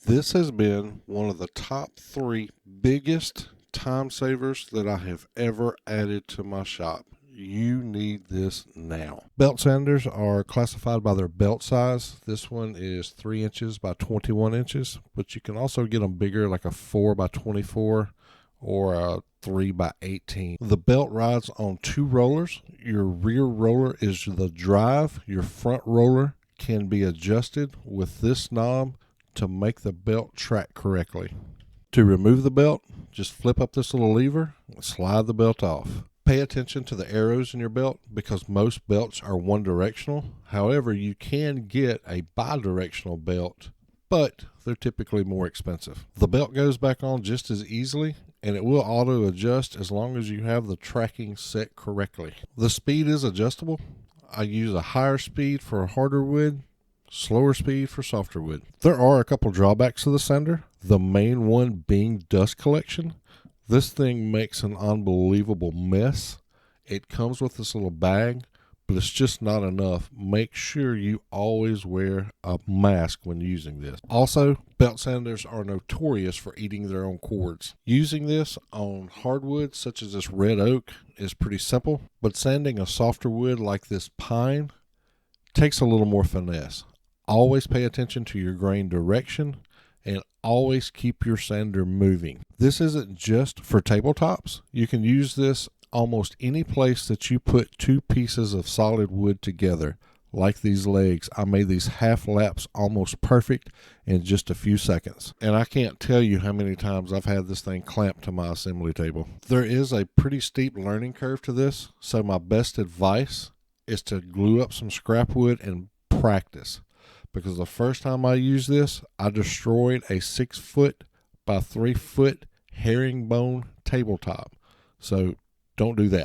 This has been one of the top 3 biggest time savers that I have ever added to my shop. You need this now. Belt sanders are classified by their belt size. This one is 3 inches by 21 inches, but you can also get them bigger, like a 4 by 24 or a 3 by 18. The belt rides on 2 rollers. Your rear roller is the drive. Your front roller can be adjusted with this knob to make the belt track correctly. To remove the belt, just flip up this little lever and slide the belt off. Pay attention to the arrows in your belt because most belts are one directional. However, you can get a bi-directional belt, but they're typically more expensive. The belt goes back on just as easily, and it will auto adjust as long as you have the tracking set correctly. The speed is adjustable. I use a higher speed for harder wood, slower speed for softer wood. There are a couple drawbacks to the sander, the main one being dust collection. This thing makes an unbelievable mess. It comes with this little bag, but it's just not enough. Make sure you always wear a mask when using this. Also, belt sanders are notorious for eating their own cords. Using this on hardwood such as this red oak is pretty simple, but sanding a softer wood like this pine takes a little more finesse. Always pay attention to your grain direction and always keep your sander moving. This isn't just for tabletops. You can use this almost any place that you put 2 pieces of solid wood together, like these legs. I made these half laps almost perfect in just a few seconds. And I can't tell you how many times I've had this thing clamped to my assembly table. There is a pretty steep learning curve to this, so my best advice is to glue up some scrap wood and practice. Because the first time I used this, I destroyed a 6-foot by 3-foot herringbone tabletop. So don't do that.